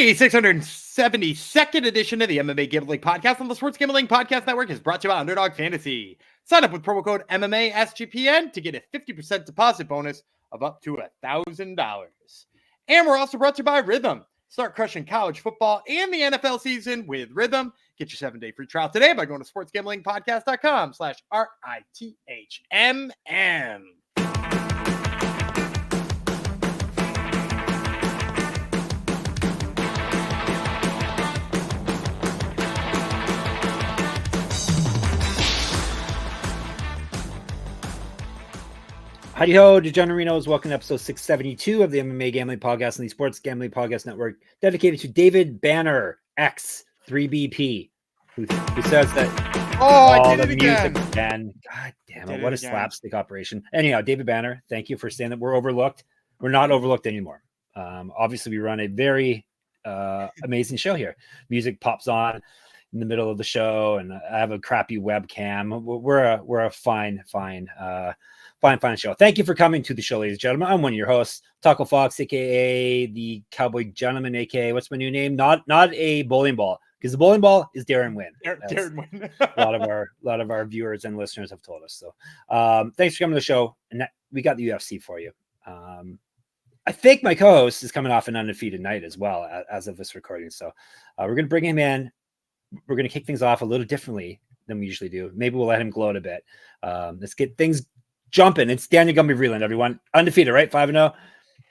The 672nd edition of the MMA Gambling Podcast on the Sports Gambling Podcast Network is brought to you by Underdog Fantasy. Sign up with promo code MMA SGPN to get a 50% deposit bonus of up to $1,000. And we're also brought to you by Rhythm. Start crushing college football and the NFL season with Rhythm. Get your 7-day free trial today by going to sportsgamblingpodcast.com/RITHMM. Howdy ho, Degenerinos. Welcome to episode 672 of the MMA Gambling Podcast and the Sports Gambling Podcast Network, dedicated to David Banner, X3BP, who says that I did it again. And God damn it, what a slapstick operation. Anyhow, David Banner, thank you for saying that we're overlooked. We're not overlooked anymore. Obviously, we run a very amazing show here. Music pops on in the middle of the show, and I have a crappy webcam. We're a fine show. Thank you for coming to the show, ladies and gentlemen. I'm one of your hosts, Taco Fox, aka the Cowboy Gentleman, aka what's my new name? Not a bowling ball, because the bowling ball is Darren Wynn. Darren Wynn. a lot of our viewers and listeners have told us. So thanks for coming to the show. And we got the UFC for you. I think my co-host is coming off an undefeated night as well as of this recording. So we're going to bring him in. We're going to kick things off a little differently than we usually do. Maybe we'll let him gloat a bit. Let's get things jumping. It's Daniel Gumby Vreeland, everyone. Undefeated, right? 5-0.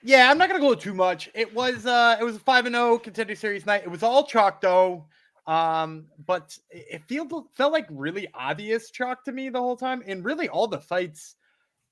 Yeah, I'm not gonna go too much. It was a 5-0 Contender Series night. It was all chalk though. But it felt like really obvious chalk to me the whole time. And really all the fights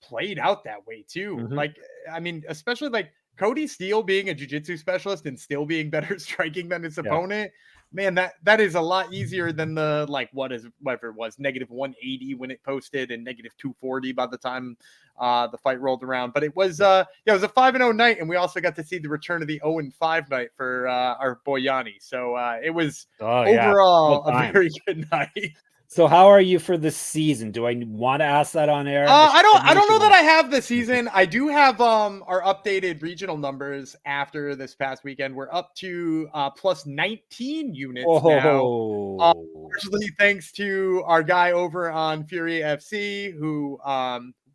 played out that way too. Mm-hmm. Like, I mean, especially like Cody Steele being a jiu-jitsu specialist and still being better striking than his opponent. Man, that is a lot easier than the whatever it was, -180 when it posted and -240 by the time the fight rolled around. But it was it was a 5-0 night, and we also got to see the return of the 0-5 night for our boy Yanni. So it was overall a very good night. So how are you for this season? Do I want to ask that on air? I don't know that I have the season. I do have our updated regional numbers after this past weekend. We're up to plus 19 units now. Partially thanks to our guy over on Fury FC who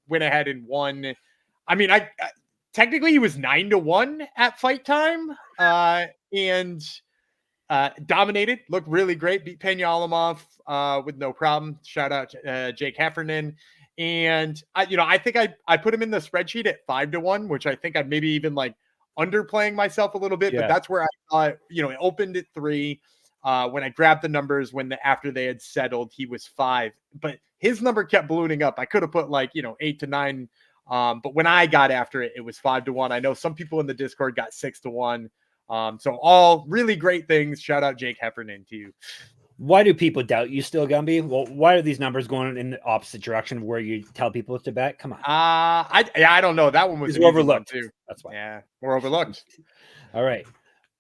went ahead and won. I mean, I technically he was 9-1 at fight time and dominated, looked really great, beat Peñalimov with no problem. Shout out Jake Heffernan. And I think I put him in the spreadsheet at 5-1, which I think I'm maybe even like underplaying myself a little bit, but that's where I thought, it opened at 3. When I grabbed the numbers after they had settled, he was 5, but his number kept ballooning up. I could have put 8 to 9. But when I got after it, it was 5-1. I know some people in the Discord got 6-1. So all really great things. Shout out Jake Heffernan to you. Why do people doubt you still, Gumby? Well, why are these numbers going in the opposite direction of where you tell people to bet? Come on. I don't know. That one was overlooked too. That's why. Yeah, we're overlooked. All right.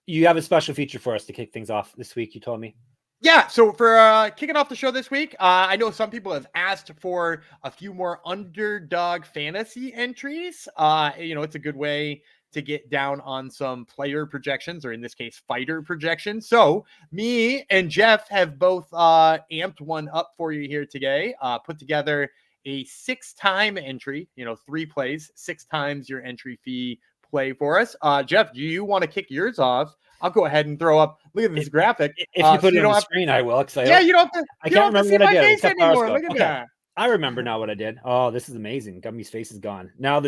You have a special feature for us to kick things off this week, you told me. Yeah, so for kicking off the show this week, I know some people have asked for a few more underdog fantasy entries. It's a good way to get down on some player projections, or in this case, fighter projections. So me and Jeff have both amped one up for you here today, put together a 6-time entry, 3 plays, 6 times your entry fee play for us. Jeff, do you want to kick yours off? I'll go ahead and throw up. Look at this graphic. If you put it on the screen, I will. You don't have to. I can't remember what I did. Anymore. Look at that. I remember now what I did. Oh, this is amazing. Gumby's face is gone. Now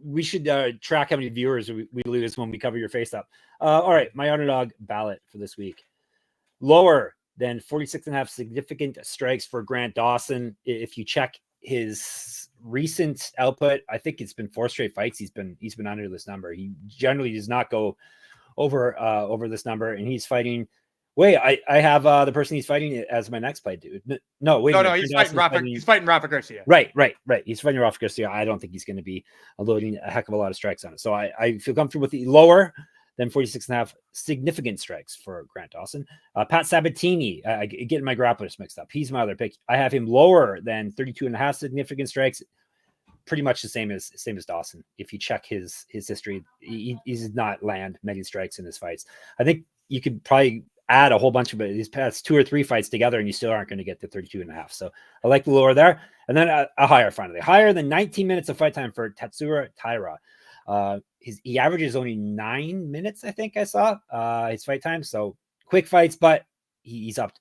we should track how many viewers we lose when we cover your face up. All right, my underdog ballot for this week. Lower than 46.5 significant strikes for Grant Dawson. If you check his recent output, I think it's been 4 straight fights. He's been under this number. He generally does not go over this number, and he's fighting. Wait, I have the person he's fighting as my next play, dude. No, he's fighting Rafa Garcia. Right. He's fighting Rafa Garcia. I don't think he's going to be loading a heck of a lot of strikes on it. So I feel comfortable with the lower than 46.5 significant strikes for Grant Dawson. Pat Sabatini, I get my grapplers mixed up. He's my other pick. I have him lower than 32.5 significant strikes. pretty much the same as Dawson. If you check his history, he does not land many strikes in his fights. I think you could probably add a whole bunch of these past 2 or 3 fights together, and you still aren't going to get to 32.5. So I like the lower there. And then a higher, finally. Higher than 19 minutes of fight time for Tatsuro Taira. He averages only 9 minutes, I think I saw, his fight time. So quick fights, but he's up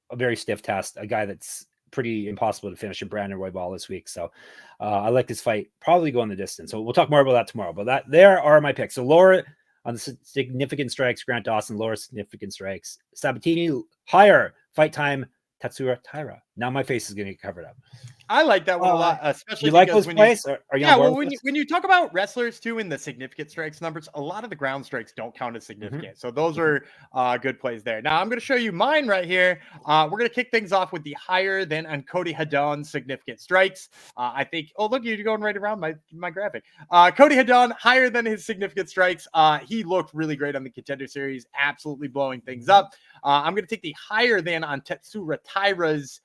a very stiff test, a guy that's pretty impossible to finish in Brandon Roybal this week. So I like this fight, probably going the distance. So we'll talk more about that tomorrow. But there are my picks. So lower on the significant strikes, Grant Dawson, lower significant strikes. Sabatini, higher fight time, Tatsuro Taira. Now my face is going to get covered up. I like that one a lot, especially you like those plays? When you talk about wrestlers too in the significant strikes numbers, a lot of the ground strikes don't count as significant. So those are good plays there. Now I'm going to show you mine right here. We're going to kick things off with the higher than on Cody Haddon significant strikes. I think. Oh, look, you're going right around my graphic. Cody Haddon higher than his significant strikes. He looked really great on the Contender Series, absolutely blowing things up. I'm going to take the higher than on Tatsuro Taira's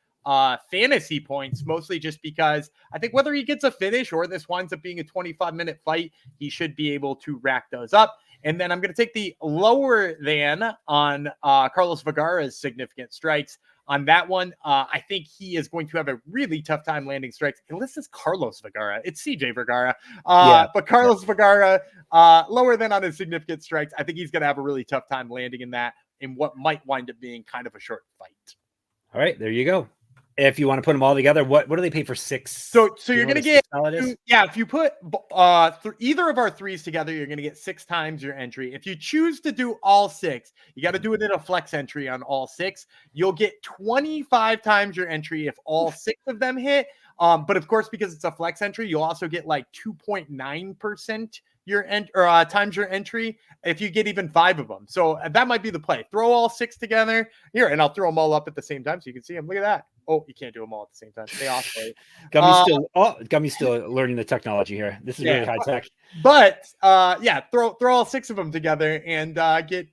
fantasy points, mostly just because I think whether he gets a finish or this winds up being a 25-minute fight, he should be able to rack those up. And then I'm going to take the lower than on Carlos Vergara's significant strikes. On that one, I think he is going to have a really tough time landing strikes. Unless it's Carlos Vergara. It's CJ Vergara. But Carlos Vergara, lower than on his significant strikes. I think he's going to have a really tough time landing in that, in what might wind up being kind of a short fight. All right, there you go. If you want to put them all together, what do they pay for 6? So you're going to get, if you put either of our 3s together, you're going to get 6 times your entry. If you choose to do all 6, you got to do it in a flex entry on all 6. You'll get 25 times your entry if all 6 of them hit. But of course, because it's a flex entry, you'll also get like 2.9% times your entry if you get even 5 of them. So that might be the play. Throw all 6 together here, and I'll throw them all up at the same time so you can see them. Look at that. Oh, you can't do them all at the same time. They oscillate. Gummy's still learning the technology here. This is really high tech. But throw all 6 of them together and get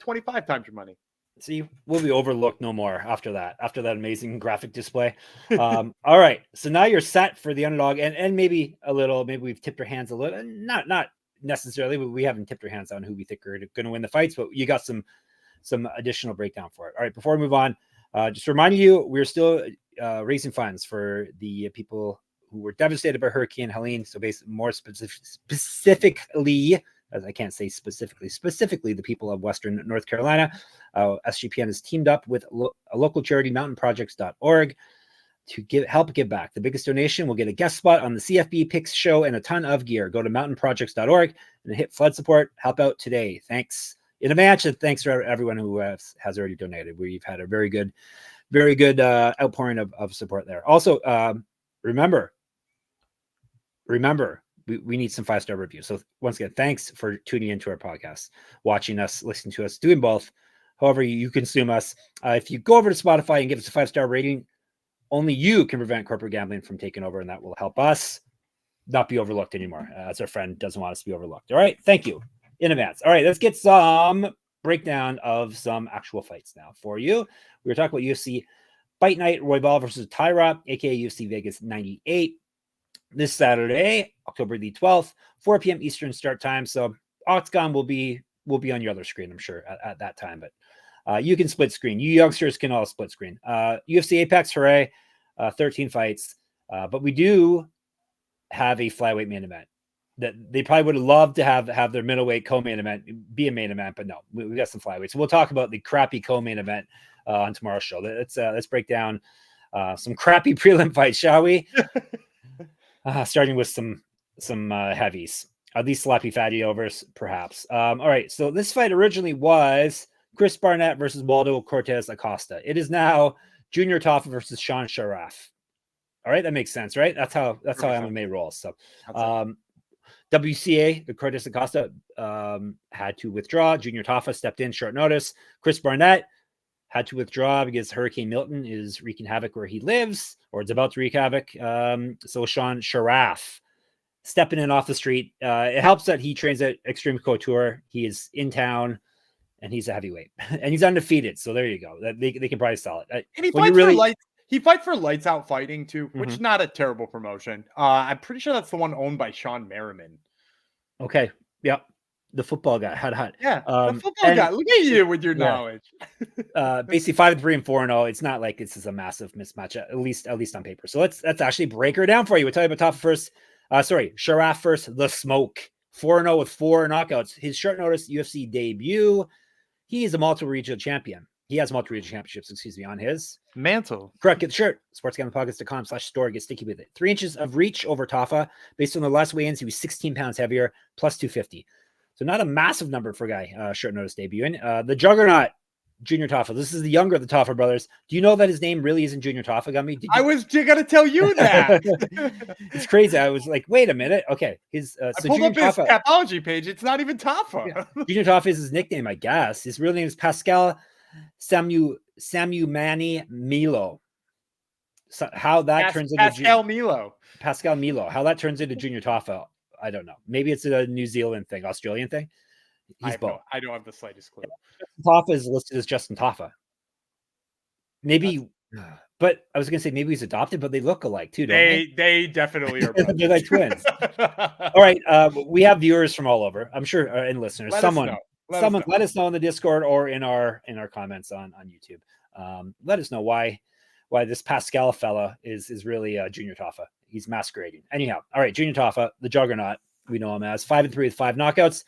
25 times your money. See, we'll be overlooked no more after that amazing graphic display. All right. So now you're set for the underdog, and maybe we've tipped our hands a little. Not necessarily, but we haven't tipped our hands on who we think are going to win the fights, but you got some additional breakdown for it. All right. Before we move on, just reminding you, we're still raising funds for the people who were devastated by Hurricane Helene. So basically, more specifically, as I can't say specifically the people of Western North Carolina, SGPN has teamed up with a local charity, mountainprojects.org, to help give back. The biggest donation will get a guest spot on the CFB Picks show and a ton of gear. Go to mountainprojects.org and hit flood support. Help out today. Thanks in advance, and thanks for everyone who has already donated. We've had a very good outpouring of support there. Also, remember, we need some 5-star reviews. So once again, thanks for tuning into our podcast, watching us, listening to us, doing both, however you consume us. If you go over to Spotify and give us a 5-star rating, only you can prevent corporate gambling from taking over, and that will help us not be overlooked anymore, as our friend doesn't want us to be overlooked. All right, thank you in advance. All right, let's get some breakdown of some actual fights now for you. We were talking about UFC Fight Night, Roybal versus Taira, aka UFC Vegas 98. This Saturday, October the 12th, 4 p.m. Eastern start time. So Octagon will be on your other screen, I'm sure, at that time. But you can split screen. You youngsters can all split screen. UFC Apex, hooray, 13 fights. But we do have a flyweight main event that they probably would have loved to have their middleweight co-main event be a main event, but no, we got some flyweights. So we'll talk about the crappy co-main event on tomorrow's show. Let's break down some crappy prelim fights, shall we? Starting with some heavies. These sloppy fatty overs, perhaps. All right, so this fight originally was Chris Barnett versus Waldo Cortez Acosta. It is now Junior Tafa versus Sean Sharaf. All right, that makes sense, right? That's how MMA rolls. So WCA, the Cortez Acosta, had to withdraw. Junior Tafa stepped in short notice. Chris Barnett had to withdraw because Hurricane Milton is wreaking havoc where he lives, or it's about to wreak havoc. So Sean Sharaf stepping in off the street. It helps that he trains at Extreme Couture. He is in town, and he's a heavyweight, and he's undefeated. So there you go. They can probably sell it. And he He fights for Lights Out Fighting too, which is not a terrible promotion. I'm pretty sure that's the one owned by Sean Merriman. Okay. Yep. The football guy. Hot. Yeah, the football guy. Look at you with your knowledge. Basically 5-3 and 4-0. It's not like this is a massive mismatch, at least on paper. So let's actually break her down for you. We'll tell you about Tafa first. Sharaf first. The Smoke 4-0 with 4 knockouts. His short notice UFC debut. He is a multiple regional champion. He has multiple regional championships, on his mantle. Correct. Get the shirt. sportsgamblingpockets.com/store. Get sticky with it. 3 inches of reach over Tafa. Based on the last weigh-ins, he was 16 pounds heavier, plus 250. So not a massive number for a guy short notice debuting. The Juggernaut, Junior Tafa. This is the younger of the Tafa brothers. Do you know that his name really isn't Junior Tafa, Gumby? I was going to tell you that. It's crazy. I was like, wait a minute. Okay. I pulled up his Tapology page. It's not even Tafa. Yeah. Junior Tafa is his nickname, I guess. His real name is Pascal Samumani Milo. So how that turns into Pascal Milo. Pascal Milo. How that turns into Junior Tafa, I don't know. Maybe it's a New Zealand thing, Australian thing. He's both. I don't have the slightest clue. Tafa is listed as Justin Tafa. Maybe, but I was going to say maybe he's adopted, but they look alike too, don't they? They definitely are. They're like twins. All right. We have viewers from all over, I'm sure, and listeners. Let us know in the Discord or in our comments on YouTube. Let us know why this Pascal fella is really Junior Tafa. He's masquerading. Anyhow, all right, Junior Tafa, the Juggernaut, we know him as 5-3 with 5 knockouts.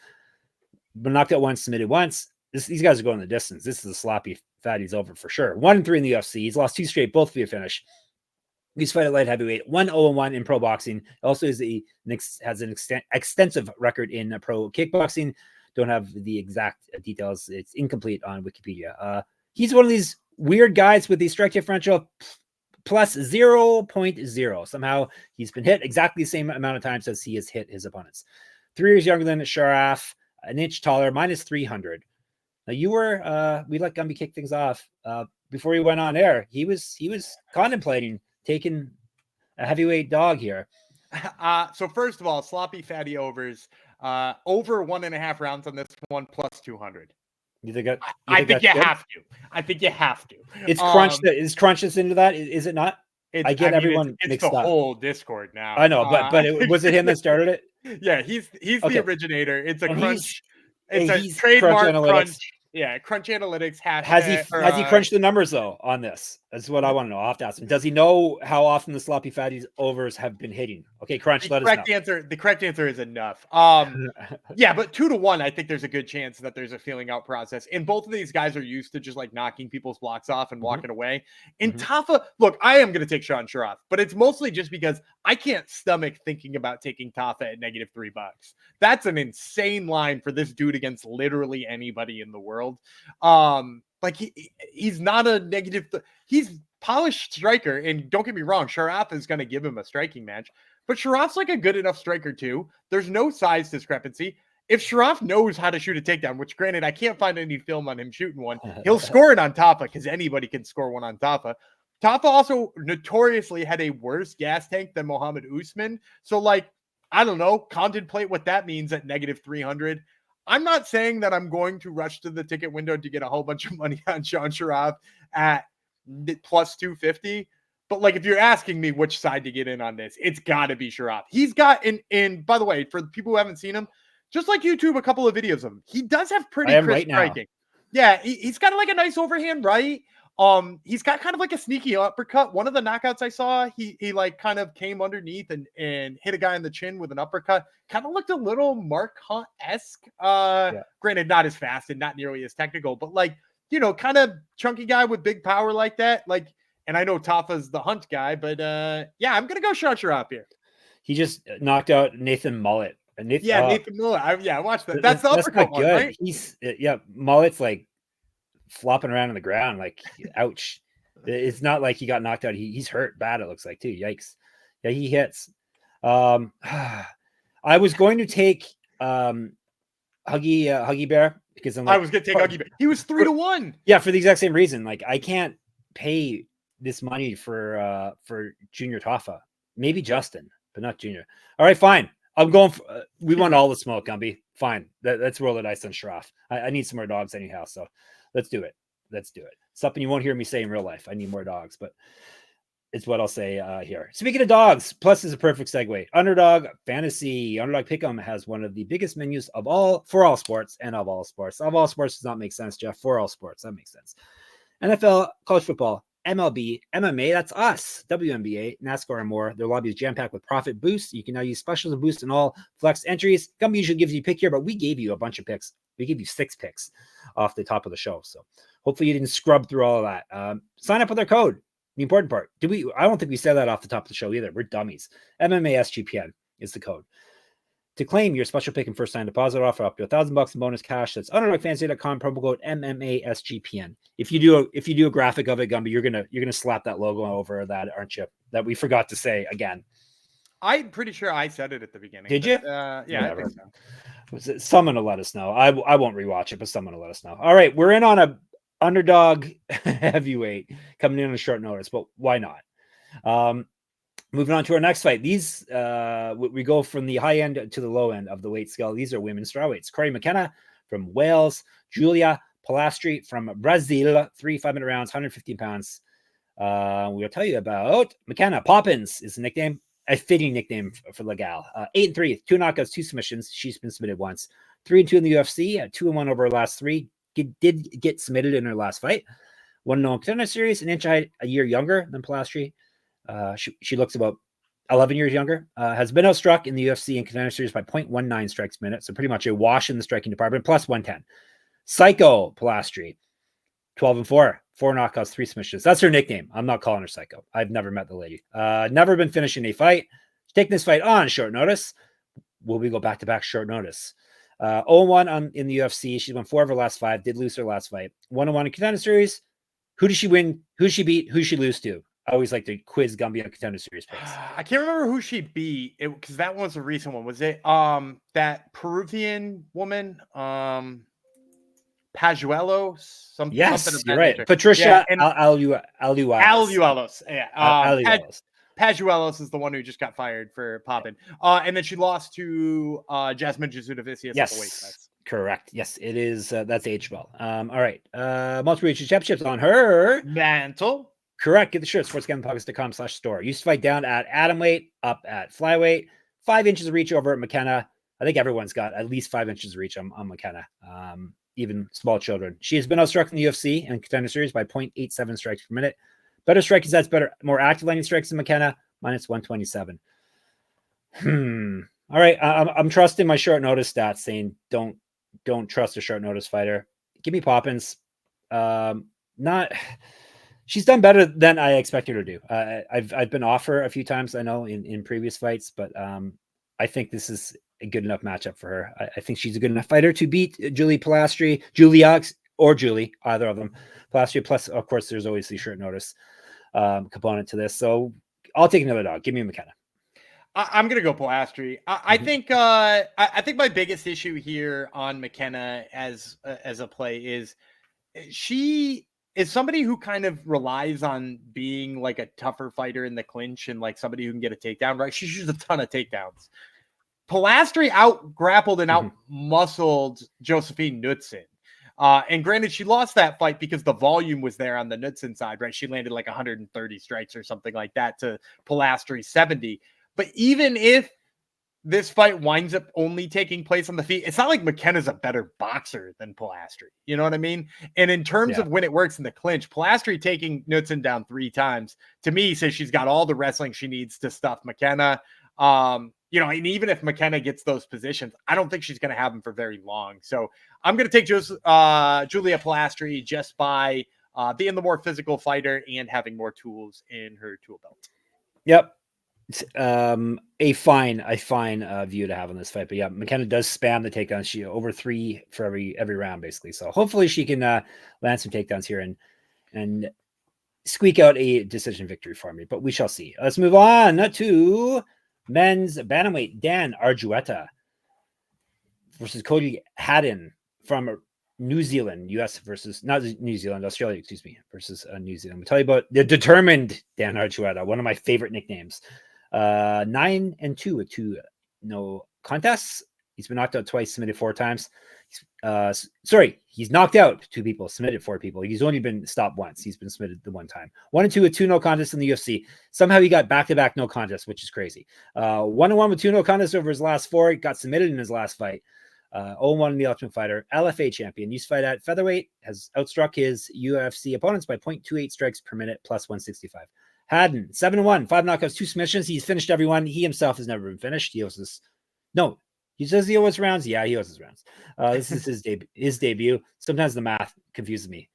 Been knocked out once, submitted once. These guys are going the distance. This is a sloppy fatty's over for sure. 1-3 in the UFC. He's lost 2 straight, both via finish. He's fight at light heavyweight, 1-0-1 in pro boxing. Also has an extensive record in pro kickboxing. Don't have the exact details. It's incomplete on Wikipedia. He's one of these weird guys with the strike differential plus 0.0. Somehow he's been hit exactly the same amount of times as he has hit his opponents. 3 years younger than Sharaf, an inch taller, minus 300. Now we let Gumby kick things off. Before he went on air, he was contemplating taking a heavyweight dog here. So first of all, sloppy fatty overs, over 1.5 rounds on this one, plus 200. I think you have to. It's crunch is crunches into that. Is it not? Everyone it's the whole Discord now. I know, but was it him that started it? Yeah, he's the originator. It's a crunch. It's a trademark crunch. Yeah, Crunch Analytics has he crunched the numbers though on this? That's what I want to know. I'll have to ask him. Does he know how often the sloppy fatties overs have been hitting? Okay, Crunch, let us know. The correct answer is enough. Yeah, but 2-1, I think there's a good chance that there's a feeling out process. And both of these guys are used to just like knocking people's blocks off and walking away. And Tafa, look, I am going to take Sean Sharaf, but it's mostly just because I can't stomach thinking about taking Tafa at -$3. That's an insane line for this dude against literally anybody in the world. Like he's not a negative. He's polished striker, and don't get me wrong, Sharaf is going to give him a striking match, but Sharaf's like a good enough striker too. There's no size discrepancy. If Sharaf knows how to shoot a takedown, which granted I can't find any film on him shooting one, he'll score it on Tafa because anybody can score one on Tafa. Tafa also notoriously had a worse gas tank than Muhammad Usman, so like I don't know, contemplate what that means at -300. I'm not saying that I'm going to rush to the ticket window to get a whole bunch of money on Sean Sharaf at plus 250. But like, if you're asking me which side to get in on this, it's got to be Sharaf. He's got, and by the way, for people who haven't seen him, just like YouTube, a couple of videos of him, he does have pretty crisp striking. Yeah, he's got like a nice overhand right. He's got kind of like a sneaky uppercut. One of the knockouts I saw, he like kind of came underneath and hit a guy in the chin with an uppercut. Kind of looked a little Mark Hunt-esque. Granted, not as fast and not nearly as technical, but like, you know, kind of chunky guy with big power like that. Like, and I know Tafa's the Hunt guy, but yeah, I'm gonna go Sean Sharaf here. He just knocked out Nathan Mullet. Nathan Mullet. I watched that. That's the uppercut one, right? Mullet's like flopping around on the ground, like ouch. It's not like he got knocked out. He's hurt bad, it looks like too. Yikes. Yeah, he hits. I was going to take Huggy Bear because I was gonna take Huggy Bear. He was 3-1. Yeah, for the exact same reason. Like I can't pay this money for Junior Tafa. Maybe Justin, but not Junior. All right, fine. I'm going for, we want all the smoke, Gumby. Fine. Let's roll the dice on Sharaf. I need some more dogs anyhow, so let's do it. Something you won't hear me say in real life. I need more dogs, but is what I'll say here. Speaking of dogs, plus is a perfect segue. Underdog Fantasy. Underdog Pick'em has one of the biggest menus of all, for all sports, and of all sports. Of all sports does not make sense, Jeff. For all sports, that makes sense. NFL, college football, MLB, MMA, that's us, WNBA, NASCAR, and more. Their lobby is jam-packed with profit boosts. You can now use specials and boosts in all flex entries. Gumby usually gives you a pick here, but we gave you a bunch of picks. We gave you 6 picks off the top of the show. So hopefully you didn't scrub through all of that. Sign up with our code. The important part. I don't think we said that off the top of the show either. We're dummies. MMA SGPN is the code. To claim your special pick and first time deposit offer up to $1,000 in bonus cash, that's underdogfantasy.com, promo code MMASGPN. If you do a graphic of it, Gumby, you're gonna slap that logo over that, aren't you? That we forgot to say again. I'm pretty sure I said it at the beginning. Did you? Yeah, Whatever. I think so. Someone will let us know. I won't rewatch it, but someone will let us know. All right, we're in on a underdog heavyweight coming in on short notice, but why not? Moving on to our next fight. These we go from the high end to the low end of the weight scale. These are women's strawweights. Cory McKenna from Wales, Julia Polastri from Brazil, 3 5-minute rounds, 115 pounds. We'll tell you about McKenna. Poppins is the nickname, a fitting nickname for the gal. 8-3, 2 knockouts, 2 submissions. She's been submitted once. 3-2 in the UFC, 2-1 over her last 3. Did get submitted in her last fight. 1-0 contender series, an inch a year younger than Polastri. She looks about 11 years younger. Has been outstruck in the UFC and contender series by 0.19 strikes per minute, so pretty much a wash in the striking department, plus 110. Psycho Polastri, 12-4, 4 knockouts, 3 submissions. That's her nickname. I'm not calling her Psycho. I've never met the lady. Never been finishing a fight. Taking this fight on short notice. Will we go back-to-back short notice? 0-1 in the UFC. She's won 4 of her last 5. Did lose her last fight. 1-1 in contender series. Who did she win? Who did she beat? Who did she lose to? I always like to quiz Gumby on contender series picks. I can't remember who she beat because that one's a recent one. Was it that Peruvian woman? Pajuelos? Something you're right. Nature. Patricia Alualos. Yeah. Pajuelos is the one who just got fired for popping. And then she lost to Jasmine Jasudavicius. Yes, correct. Yes, it is. That's HBL. All right. Multiple region championships on her mantle. Correct. Get the shirt. sportsgamblingpockets.com/store. Used to fight down at atomweight, up at flyweight. 5 inches of reach over at McKenna. I think everyone's got at least 5 inches of reach on McKenna. Even small children. She has been outstruck in the UFC and contender series by 0.87 strikes per minute. Better striking stats, more active landing strikes than McKenna, minus 127. All right. I'm trusting my short notice stats saying don't trust a short notice fighter. Give me Poppins. She's done better than I expected her to do. I've been off her a few times, I know, in previous fights, but I think this is a good enough matchup for her. I think she's a good enough fighter to beat Julie Polastri, Julie, either of them. Polastri, plus, of course, there's always the short notice component to this. So I'll take another dog. Give me McKenna. I'm gonna go Polastri. I think my biggest issue here on McKenna as a play is she is somebody who kind of relies on being like a tougher fighter in the clinch and like somebody who can get a takedown, right? She shoots a ton of takedowns. Polastri out-grappled and out-muscled Josephine Knudsen. And granted, she lost that fight because the volume was there on the Knudsen side, right? She landed like 130 strikes or something like that to Polastri's 70. But even if this fight winds up only taking place on the feet, it's not like McKenna's a better boxer than Polastri. You know what I mean? And in terms of when it works in the clinch, Polastri taking Knudsen down 3 times, to me, says she's got all the wrestling she needs to stuff McKenna. And even if McKenna gets those positions, I don't think she's going to have them for very long. So I'm going to take Julia Polastri just by being the more physical fighter and having more tools in her tool belt. Yep. A fine view to have on this fight, but yeah, McKenna does spam the takedowns. She over 3 for every round, basically. So hopefully she can land some takedowns here and squeak out a decision victory for me. But we shall see. Let's move on to men's bantamweight. Dan Argueta versus Cody Haddon from New Zealand, Australia, versus New Zealand. We'll tell you about the determined Dan Argueta, one of my favorite nicknames. 9-2 with 2 no contests. He's been knocked out twice, submitted 4 times. He's knocked out 2 people, submitted 4 people. He's only been stopped once. He's been submitted the 1 time. 1-2 with 2 no contests in the UFC. Somehow he got back-to-back no contests, which is crazy. 1-1 with 2 no contests over his last 4. He got submitted in his last fight. 0-1 in the Ultimate Fighter. LFA champion. Used to fight at featherweight. Has outstruck his UFC opponents by 0.28 strikes per minute plus 165. Haddon, 7-1, 5 knockouts, 2 submissions. He's finished everyone. He himself has never been finished. He owes this. No, he says he owes rounds. Yeah, he owes his rounds. This is his debut. Sometimes the math confuses me.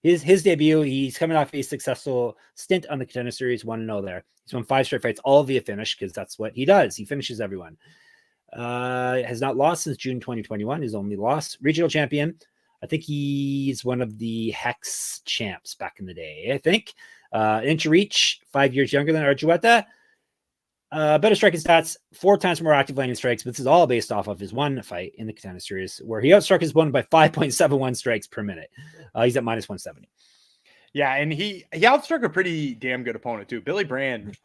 His debut, he's coming off a successful stint on the Contender Series, 1-0 there. He's won 5 straight fights, all via finish, because that's what he does. He finishes everyone. Has not lost since June 2021. His only loss. Regional champion. I think he's one of the Hex champs back in the day, I think. Inch reach, 5 years younger than Argueta. Better striking stats, 4 times more active landing strikes. But this is all based off of his 1 fight in the Contender Series, where he outstruck his opponent by 5.71 strikes per minute. He's at minus 170. Yeah, and he outstruck a pretty damn good opponent too. Billy Brand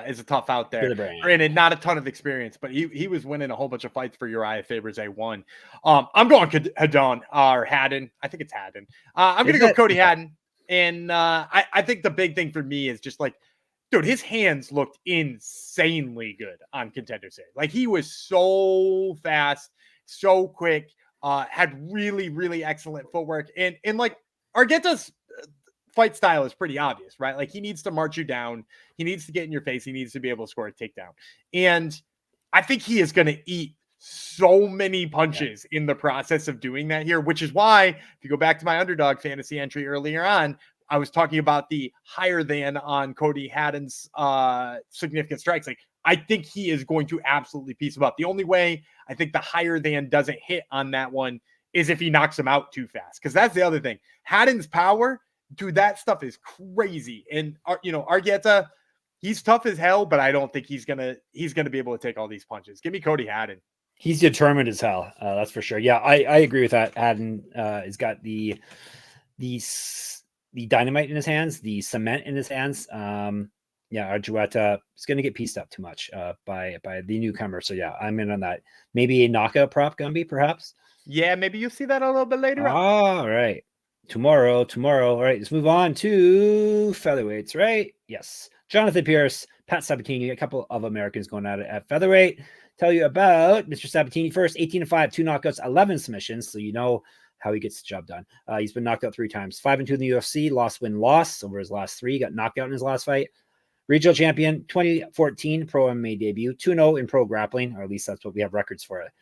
is a tough out there. Granted, not a ton of experience, but he was winning a whole bunch of fights for Uriah Faber's A1. I'm going Haddon or Haddon. I think it's Haddon. I'm going to go Cody Haddon. And I think the big thing for me is just like, dude, his hands looked insanely good on Contender Series. Like, he was so fast, so quick, had really, really excellent footwork. And like, Argueta's fight style is pretty obvious, right? Like, he needs to march you down. He needs to get in your face. He needs to be able to score a takedown. And I think he is going to eat so many punches in the process of doing that here, which is why, if you go back to my underdog fantasy entry earlier on, I was talking about the higher than on Cody Haddon's significant strikes. Like, I think he is going to absolutely piece him up. The only way I think the higher than doesn't hit on that one is if he knocks him out too fast. Because that's the other thing. Haddon's power, dude, that stuff is crazy. And Argueta, he's tough as hell, but I don't think he's gonna be able to take all these punches. Give me Cody Haddon. He's determined as hell. That's for sure. Yeah, I agree with that. Haddon has got the dynamite in his hands, the cement in his hands. Argueta is going to get pieced up too much by the newcomer. So yeah, I'm in on that. Maybe a knockout prop, Gumby, perhaps. Yeah, maybe you'll see that a little bit later on. All right. Tomorrow. All right, let's move on to featherweights, right? Yes. Jonathan Pearce, Pat Sabatini, a couple of Americans going at it at featherweight. Tell you about Mr. Sabatini first, 18-5, 2 knockouts, 11 submissions. So you know how he gets the job done. He's been knocked out 3 times, 5-2 in the UFC, loss over his last 3, got knocked out in his last fight. Regional champion, 2014 pro MMA debut, 2-0 in pro grappling, or at least that's what we have records for it.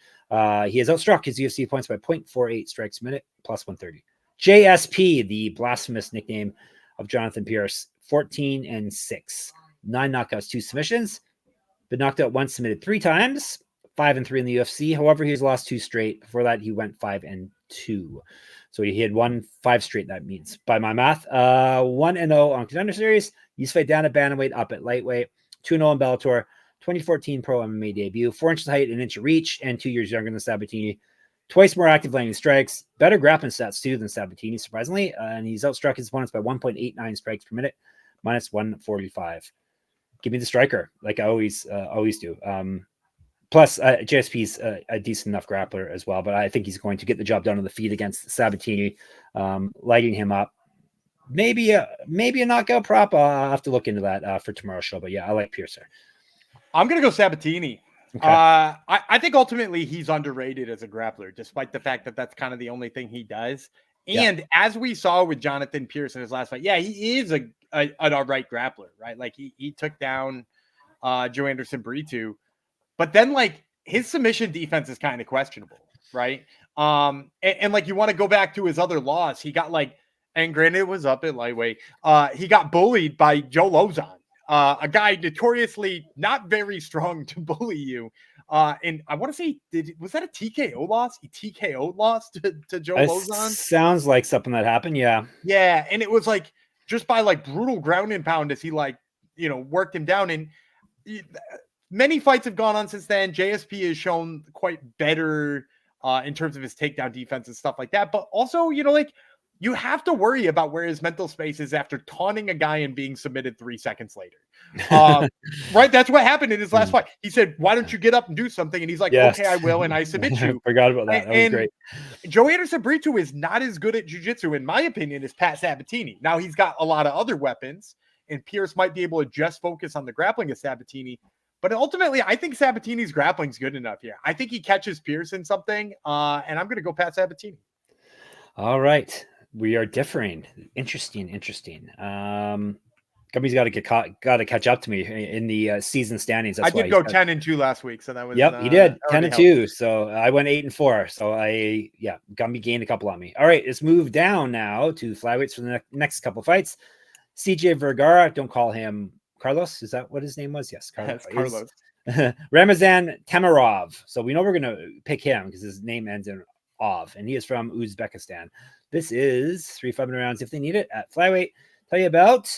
He has outstruck his UFC points by 0.48 strikes a minute, plus 130. JSP, the blasphemous nickname of Jonathan Pearce, 14-6, 9 knockouts, 2 submissions. Been knocked out once, submitted 3 times, 5-3 in the UFC. However, he's lost 2 straight. Before that, he went 5-2. So he had 5 straight. That means, by my math, 1-0 on Contender Series. He's fight down at bantamweight, up at lightweight, 2-0 in Bellator, 2014 pro MMA debut, 4 inches height, 1 inch of reach, and 2 years younger than Sabatini. Twice more active landing strikes, better grappling stats too than Sabatini, surprisingly. And he's outstruck his opponents by 1.89 strikes per minute, minus 145. Give me the striker, like I always do. Plus, JSP's a decent enough grappler as well, but I think he's going to get the job done on the feet against Sabatini, lighting him up. Maybe a knockout prop. I'll have to look into that for tomorrow's show. But yeah, I like Pearce. I'm gonna go Sabatini. Okay. I think ultimately he's underrated as a grappler, despite the fact that that's kind of the only thing he does. And as we saw with Jonathan Pearce in his last fight, he is an all right grappler, right? Like he took down Joe Anderson Brito, but then like his submission defense is kind of questionable, right? And like you want to go back to his other loss, he got like, and granted it was up at lightweight, he got bullied by Joe Lozon. A guy notoriously not very strong to bully you. And I want to say, was that a TKO loss? He TKO loss to Joe Lozon? Sounds like something that happened, yeah. Yeah, and it was like just by like brutal ground and pound as he worked him down. And many fights have gone on since then. JSP has shown quite better in terms of his takedown defense and stuff like that. But also, you have to worry about where his mental space is after taunting a guy and being submitted 3 seconds later. Right? That's what happened in his last fight. He said, "Why don't you get up and do something?" And he's like, Yes. "Okay, I will." And I submit you. Forgot about that. That was great. Joe Anderson Brito is not as good at jiu-jitsu, in my opinion, as Pat Sabatini. Now he's got a lot of other weapons, and Pearce might be able to just focus on the grappling of Sabatini. But ultimately, I think Sabatini's grappling is good enough here. I think he catches Pearce in something, and I'm going to go Pat Sabatini. All right. We are differing. Interesting. Gumby's got to catch up to me in the season standings. I did go 10-2 last week, so that was he did 10-2. So I went 8-4. So Gumby gained a couple on me. All right, let's move down now to flyweights for the next couple fights. CJ Vergara, don't call him Carlos. Is that what his name was? Yes, Carlos. Ramazan Temirov. So we know we're gonna pick him because his name ends in Ov, and he is from Uzbekistan. This is 3 5-minute rounds if they need it at flyweight. Tell you about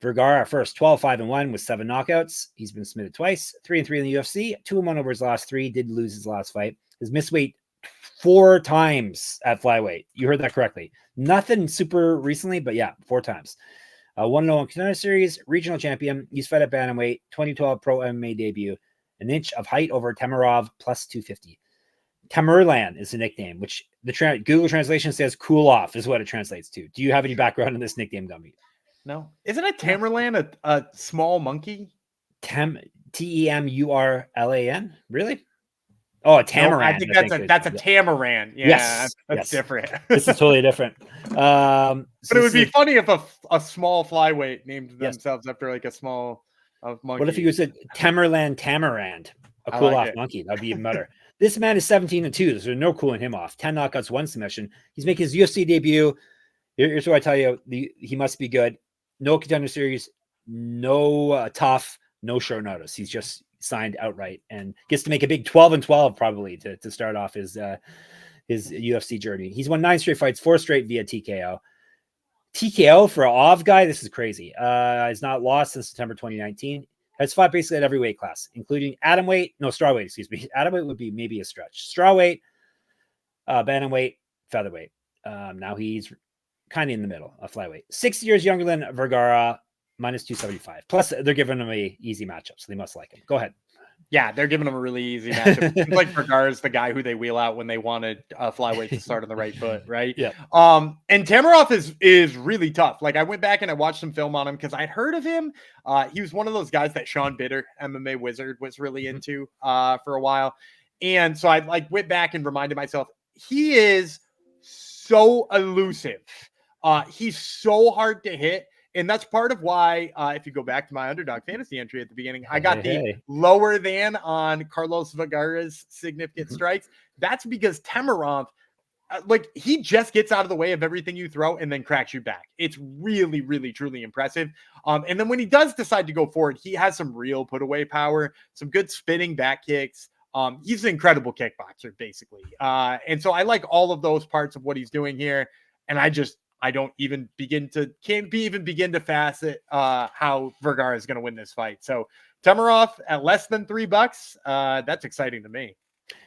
Vergara first, 12-5-1 with 7 knockouts. He's been submitted twice, 3-3 in the UFC, 2-1 over his last 3. Did lose his last fight. Has missed weight 4 times at flyweight. You heard that correctly. Nothing super recently, but 4 times. 1-0 contender series, regional champion. He's fed at bantamweight, 2012 pro MMA debut. An inch of height over Temirov, plus 250. Tamerlan is the nickname, which the Google translation says "cool off" is what it translates to. Do you have any background in this nickname, Gumby? No. Isn't a Tamerlan a small monkey? Temurlan? Really? Oh, a tamaran. No, I think that's a tamaran. Yeah, that's different. This is totally different. But it would be funny if a small flyweight named themselves after like a small monkey. What if you said Tamerlan Tamarand, a cool off monkey? That'd be even better. This man is 17-2. So no cooling him off. 10 knockouts, 1 submission. He's making his UFC debut. Here's what I tell you: he must be good. No contender series, no tough, no short notice. He's just signed outright and gets to make a big 12-12 probably to start off his UFC journey. He's won 9 straight fights, 4 straight via TKO. TKO for an Ov guy, this is crazy. He's not lost since September 2019. Has fought basically at every weight class, including strawweight, excuse me. Atomweight would be maybe a stretch. Strawweight, bantamweight, featherweight. Now he's kind of in the middle of flyweight. 6 years younger than Vergara, minus 275. Plus, they're giving him a easy matchup, so they must like him. Go ahead. Yeah, they're giving him a really easy matchup. Seems like Vergara's the guy who they wheel out when they wanted flyweight to start on the right foot, right? Yeah. And Temirov is really tough. Like I went back and I watched some film on him because I'd heard of him. He was one of those guys that Sean Bitter, MMA Wizard, was really into for a while. And so I went back and reminded myself, he is so elusive. He's so hard to hit. And that's part of why, if you go back to my underdog fantasy entry at the beginning, I got the lower than on Carlos Vergara's significant strikes. That's because Temirov, he just gets out of the way of everything you throw and then cracks you back. It's really, really, truly impressive. And then when he does decide to go forward, he has some real put away power, some good spinning back kicks. He's an incredible kickboxer, basically. And so I like all of those parts of what he's doing here. And I don't even begin to facet how Vergara is going to win this fight. So Temirov at less than $3, that's exciting to me.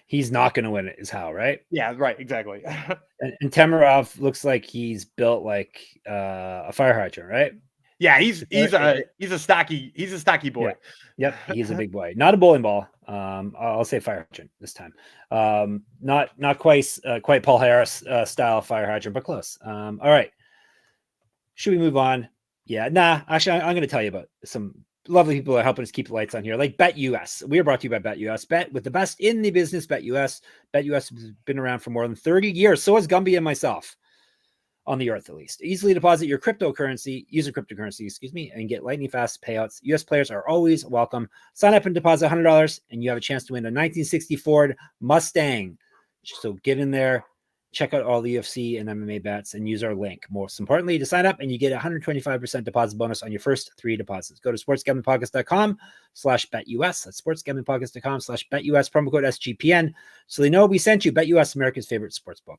He's not going to win it, is how, right? Yeah, right, exactly. and Temirov looks like he's built like a fire hydrant, right? Yeah, he's a stocky boy. Yeah. Yep, he's a big boy. Not a bowling ball. I'll say fire hydrant this time. Not quite Paul Harris style fire hydrant, but close. All right. Should we move on? Yeah, actually, I'm going to tell you about some lovely people who are helping us keep the lights on here, like BetUS. We are brought to you by BetUS. Bet with the best in the business, BetUS. BetUS has been around for more than 30 years. So has Gumby and myself. On the earth, at least. Easily deposit your cryptocurrency, and get lightning fast payouts. US players are always welcome. Sign up and deposit $100, and you have a chance to win a 1960 Ford Mustang. So get in there, check out all the UFC and MMA bets, and use our link. Most importantly, to sign up, and you get a 125% deposit bonus on your first 3 deposits. Go to sportsgamblingpodcast.com/BetUS. That's sportsgamblingpodcast.com/BetUS. Promo code SGPN. So they know we sent you. BetUS, America's favorite sportsbook.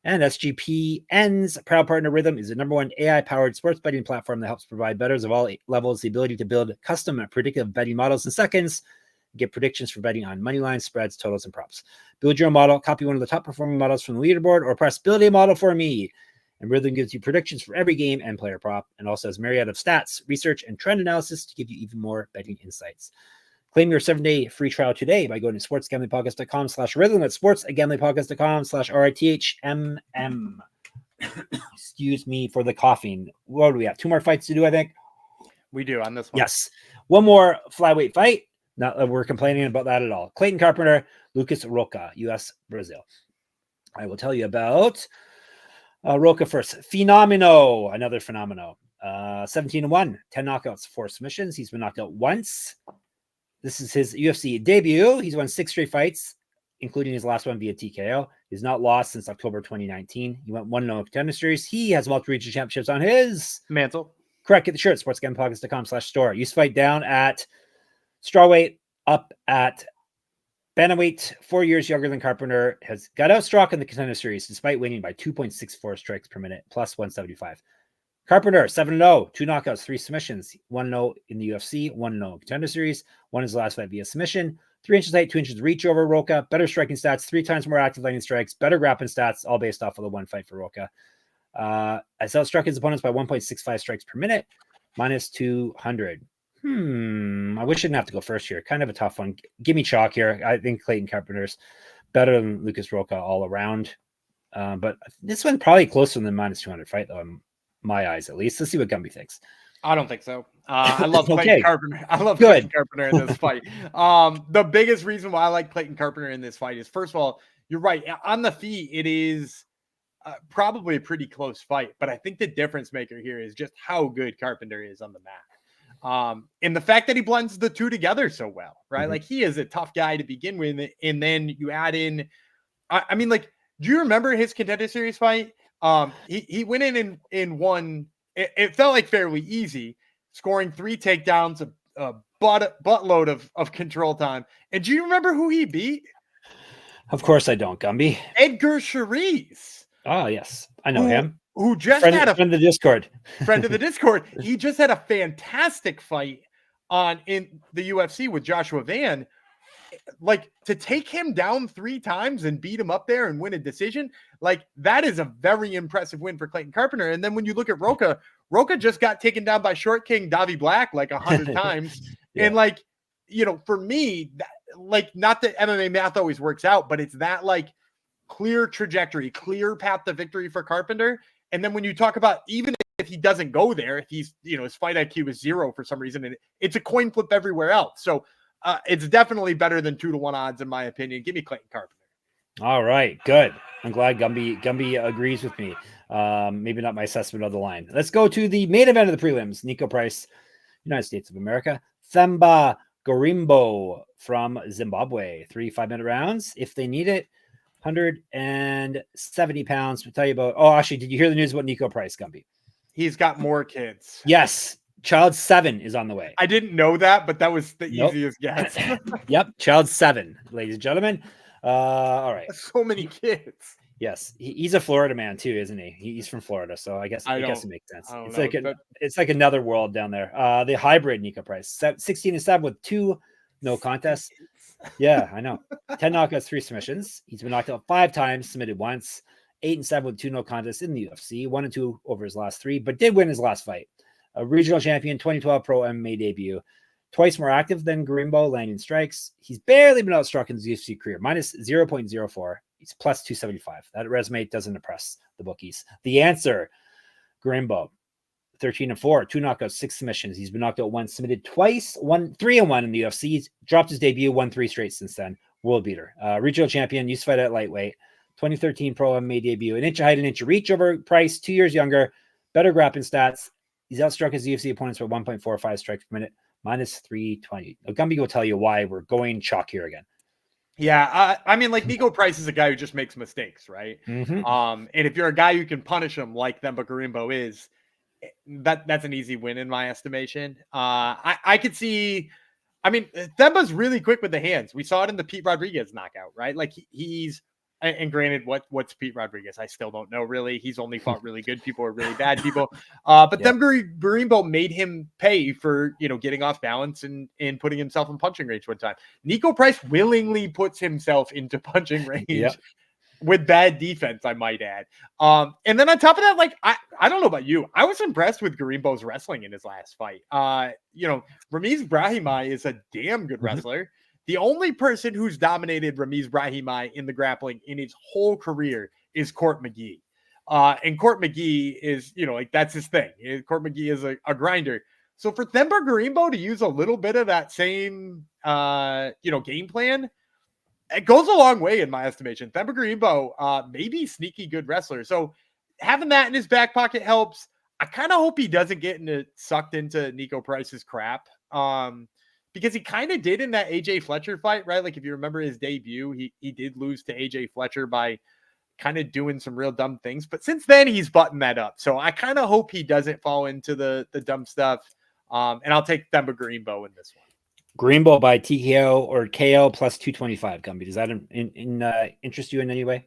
And SGPN's proud partner Rhythm is the #1 AI-powered sports betting platform that helps provide bettors of all levels the ability to build custom predictive betting models in seconds. Get predictions for betting on money lines, spreads, totals, and props. Build your own model, copy one of the top performing models from the leaderboard, or press build a model for me And Rhythm gives you predictions for every game and player prop, and also has myriad of stats, research, and trend analysis to give you even more betting insights. Claim your 7-day free trial today by going to sportsgamblingpodcast.com/rhythm. That's sportsgamblingpodcast.com/RITHMM. Excuse me for the coughing. What do we have? 2 more fights to do, I think. We do on this one. Yes. One more flyweight fight. Not that we're complaining about that at all. Clayton Carpenter, Lucas Rocha, U.S. Brazil. I will tell you about Rocha first. Fenomeno, another Fenomeno. 17-1, 10 knockouts, 4 submissions. He's been knocked out once. This is his UFC debut. He's won 6 straight fights, including his last one via TKO. He's not lost since October 2019. He went 1-0 contender series. He has multiple regional championships on his mantle. Correct. Get the shirt. sportsgamblingpodcast.com/store. Used to fight down at strawweight, up at bantamweight. 4 years younger than Carpenter. Has got outstruck in the contender series despite winning by 2.64 strikes per minute, plus 175. Carpenter, 7-0, 2 knockouts, 3 submissions, 1-0 in the UFC, 1-0 contender series, won his last fight via submission, 3 inches height, 2 inches reach over Rocha, better striking stats, 3 times more active landing strikes, better grappling stats, all based off of the one fight for Rocha. Has outstruck his opponents by 1.65 strikes per minute, minus 200. I wish I didn't have to go first here. Kind of a tough one. Give me chalk here. I think Clayton Carpenter's better than Lucas Rocha all around. But this one probably closer than minus 200 fight, though, in my eyes at least. Let's see what Gumby thinks. I don't think so. I love Clayton Carpenter. I love Clayton Carpenter in this fight. The biggest reason why I like Clayton Carpenter in this fight is, first of all, you're right. On the feet, it is probably a pretty close fight. But I think the difference maker here is just how good Carpenter is on the mat. And the fact that he blends the two together so well, right? Mm-hmm. Like, he is a tough guy to begin with. And then you add in, I mean, like, do you remember his contender series fight? He went in one. It felt like fairly easy, scoring 3 takedowns, a buttload of control time. And do you remember who he beat? Of course I don't, Gumby. Edgar Sharaf. Oh, yes. I know him. Who just had a friend of the Discord. Friend of the Discord. He just had a fantastic fight in the UFC with Joshua Van. Like, to take him down 3 times and beat him up there and win a decision, like, that is a very impressive win for Clayton Carpenter. And then when you look at Rocha just got taken down by Short King Davy Black like 100 times. Yeah. And, like, you know, for me, like, not that MMA math always works out, but it's that, like, clear trajectory, clear path to victory for Carpenter. And then when you talk about, even if he doesn't go there, if he's, you know, his fight IQ is 0 for some reason, and it's a coin flip everywhere else. So it's definitely better than 2-1 odds, in my opinion. Give me Clayton Carpenter. All right, good. I'm glad Gumby agrees with me. Maybe not my assessment of the line. Let's go to the main event of the prelims. Niko Price, United States of America. Themba Gorimbo from Zimbabwe. 3 5-minute rounds if they need it. 170 pounds. To tell you about. Oh, actually, did you hear the news about Niko Price, Gumby? He's got more kids. Yes. Child 7 is on the way. I didn't know that, but that was the easiest guess. Yep. Child 7, ladies and gentlemen. All right. So many kids. Yes. He's a Florida man too, isn't he? He's from Florida. So I guess it makes sense. It's like another world down there. The hybrid Niko Price, 16-7 with 2 no contests. Yeah, I know. 10 knockouts, 3 submissions. He's been knocked out 5 times, submitted once. 8-7 with 2 no contests in the UFC. 1-2 over his last 3, but did win his last fight. A regional champion, 2012 pro MMA debut. Twice more active than Gorimbo, landing strikes. He's barely been outstruck in his UFC career, minus 0.04. He's plus 275. That resume doesn't impress the bookies. The answer, Gorimbo, 13-4, 2 knockouts, 6 submissions. He's been knocked out once, submitted twice, 3-1 in the UFC. He's dropped his debut, won 3 straight since then. World beater. Regional champion, used to fight at lightweight. 2013 pro MMA debut. 1 inch of height, 1 inch of reach over Price, 2 years younger. Better grappling stats. He's outstruck his UFC opponents for 1.45 strikes per minute, minus 320. Now, Gumby will tell you why we're going chalk here again. Yeah, I mean, like, Niko Price is a guy who just makes mistakes, right? Mm-hmm. And if you're a guy who can punish him like Themba Gorimbo is, that's an easy win in my estimation. I could see, I mean, Themba's really quick with the hands. We saw it in the Pete Rodriguez knockout, right? Like, he's, and granted, what's Pete Rodriguez? I still don't know, really. He's only fought really good people or really bad people. But Themba Gorimbo made him pay for, you know, getting off balance and putting himself in punching range one time. Niko Price willingly puts himself into punching range with bad defense, I might add. And then on top of that, like I don't know about you, I was impressed with Gorimbo's wrestling in his last fight. Ramiz Brahimaj is a damn good wrestler. The only person who's dominated Ramiz Brahimaj in the grappling in his whole career is Court McGee. And Court McGee is, that's his thing. Court McGee is a grinder. So for Themba Gorimbo to use a little bit of that same, game plan, it goes a long way in my estimation. Themba Gorimbo may be sneaky good wrestler. So having that in his back pocket helps. I kind of hope he doesn't get sucked into Niko Price's crap. Because he kind of did in that AJ Fletcher fight, right? Like if you remember his debut, he did lose to AJ Fletcher by kind of doing some real dumb things. But since then, he's buttoned that up. So I kind of hope he doesn't fall into the dumb stuff. And I'll take Themba Gorimbo in this one. Gorimbo by TKO or KO plus 225, Gumby. Does that interest you in any way?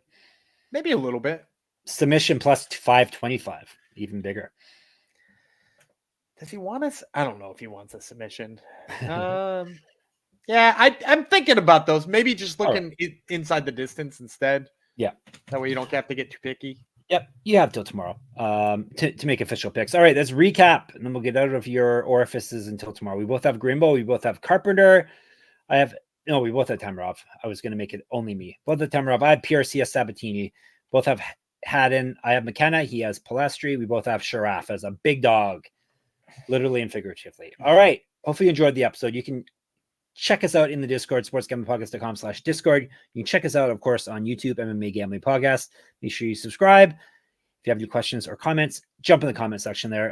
Maybe a little bit. Submission plus 525, even bigger. Does he want us? I don't know if he wants a submission. Yeah, I'm thinking about those. Maybe just looking inside the distance instead. Yeah. That way you don't have to get too picky. Yep. You have till tomorrow to make official picks. All right, let's recap, and then we'll get out of your orifices until tomorrow. We both have Gorimbo. We both have Carpenter. We both have Temirov. I was going to make it only me. Both have Temirov. I have Pearce. He has Sabatini. Both have Haddon. I have McKenna. He has Polastri. We both have Sharaf as a big dog. Literally and figuratively. All right. Hopefully you enjoyed the episode. You can check us out in the Discord, sportsgamblingpodcast.com/Discord. You can check us out, of course, on YouTube, MMA Gambling Podcast. Make sure you subscribe. If you have any questions or comments, jump in the comment section there.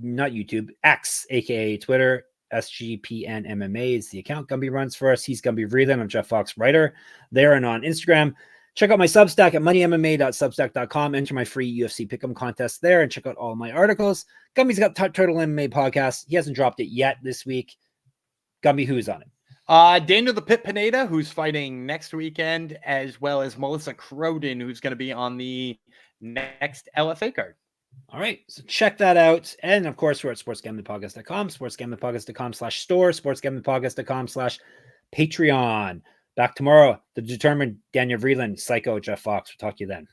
Not YouTube, X, aka Twitter, SGPN MMA is the account Gumby runs for us. He's Gumby Vreeland. I'm Jeff Fox, writer there and on Instagram. Check out my Substack at moneymma.substack.com. Enter my free UFC Pick'em contest there and check out all my articles. Gumby's got Turtle MMA podcast. He hasn't dropped it yet this week. Gumby, who's on it? Daniel the Pit Pineda, who's fighting next weekend, as well as Melissa Croden, who's going to be on the next LFA card. All right, so check that out. And of course, we're at sportsgamblingpodcast.com, sportsgamblingpodcast.com/store, sportsgamblingpodcast.com/Patreon. Back tomorrow, the determined Daniel Vreeland, Psycho Jeff Fox. We'll talk to you then.